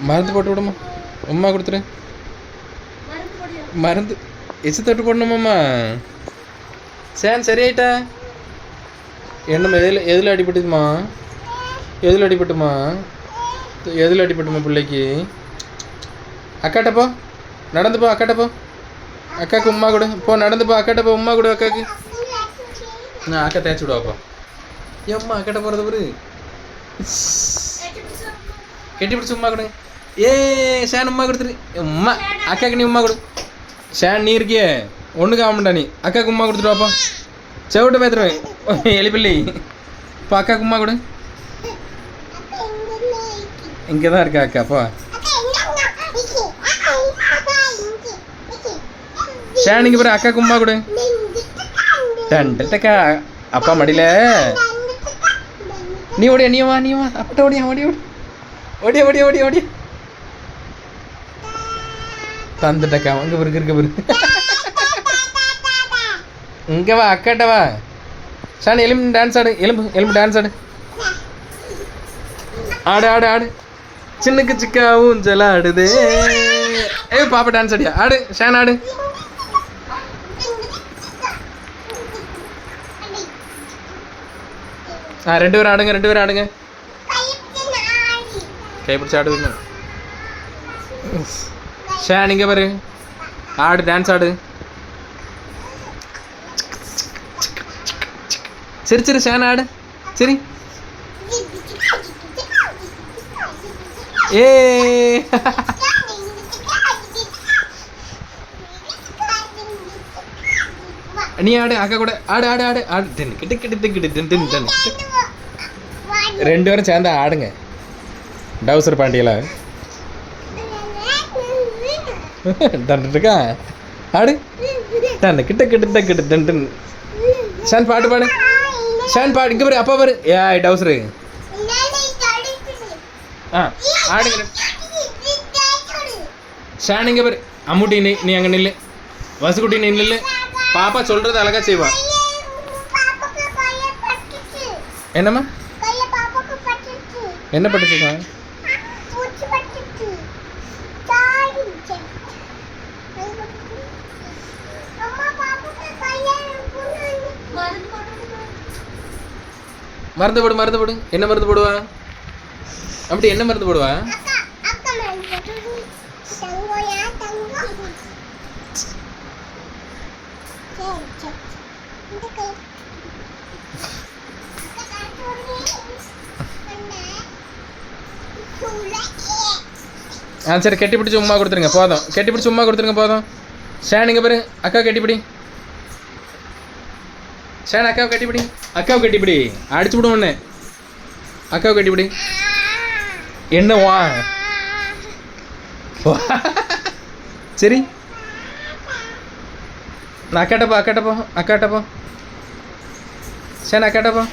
மருந்து போட்டு விடுமா, உமா கொடுத்துரு. மருந்து எச்சு தொட்டு போடணுமாம்மா. சேன் சரியாயிட்டா? என்னம்மா எதில் அடிபட்டுமா? எதில் அடிபட்டுமா? எதில் அடிபட்டுமா பிள்ளைக்கு? அக்காட்ட போ, நடந்து போ. அக்காட்ட போ, அக்காவுக்கு உமா கொடு. போ நடந்து போ. அக்காட்ட போ, உமா கொடு அக்காவுக்கு. நான் அக்கா தேய்ச்சி விடுவாப்பா. ஏம்மா அக்காட்ட போகிறது ஒரு கெட்டி பிடிச்சி உமா கொடு. ஏ ஷேன் உமா கொடுத்துரு. உமா அக்காவுக்கு நீ உமா கொடு. ஷேன் நீ இருக்கியே ஒன்றுக்கு ஆகமாட்டா நீ. அக்காவுக்கு உமா கொடுத்துட்டு வாப்பா. செவிட்டு பேத்துருவேன் எலிப்பிள்ளி. இப்போ அக்காவுக்கு உமா கொடு. இங்கே தான் இருக்கா அக்கா. அப்போ ஷேன் இங்கே பாரு, அக்காவுக்கு உமா கொடு. டன்டக்கா அப்பா மடியில். நீ ஓடியா, நீ வா, நீ வா. அப்பட்ட ஓடியா, ஓடியா ஓடியா ஓடியா ஓடியா ஓடியா. தந்துட்டக்கா அங்கே பிறகு இருக்க பிறகு. இங்கே வா, அக்காட்ட வா. ஷான் எலும்பு டான்ஸ் ஆடு. எலும்பு டான்ஸ் ஆடு. ஆடு ஆடு ஆடு. சின்னுக்கு சிக்கா ஊஞ்சல் ஆடுதே. ஏ பாப்பா டான்ஸ் ஆடியா? ஆடு ஷான் ஆடு. ரெண்டு பேரும் ஆடுங்க, ரெண்டு பேரும் ஆடுங்க. கைப்பிடிச்சு ஆடுங்க. ஷான் இங்கே பாரு, ஆடு டான்ஸ் ஆடு. சரி சரி ஷான் ஆடு. சரி ஏ நீ ஆடு அக்கா கூட. ஆடு ஆடு ஆடு ஆடு. கிட்ட கிட்ட கிட்ட தின் தின். ரெண்டு பேரும் சேர்ந்தா ஆடுங்க. டவுசர் பாண்டியில இருக்கா. ஆடு டன் கிட்ட கிட்ட கிட்ட தின் தின். ஷான் பாட்டு பாடு. ஷான் பாடு. இங்கே பாரு, அப்பா பாரு. ஏ டவுசரு. ஆடுங்க ஷான். இங்கே பாரு, அம்முட்டி நீ அங்கே நில்லு. வசுக்குட்டி நீ நில்லு. பாப்பா சொல்றது அழகா செய்வா. என்னம்மா என்ன பட்டுச்சுக்கா? மருந்து போடு, மருந்து போடு. என்ன மருந்து போடுவா? அப்படி என்ன மருந்து போடுவா? சரி கெட்டி பிடிச்சி உமா கொடுத்துருங்க போதும். கெட்டி பிடிச்சி உமா கொடுத்துருங்க போதும். ஷான் இங்கே பாரு, அக்கா கட்டிப்பிடி. ஷான் அக்காவை கட்டிப்பிடி. அக்காவை கட்டிப்பிடி. அடிச்சு விடும் ஒன்று. அக்காவை கட்டிப்பிடி. என்ன வா சரி நான் அக்காட்ட போ. ஷான் அக்காட்ட போ.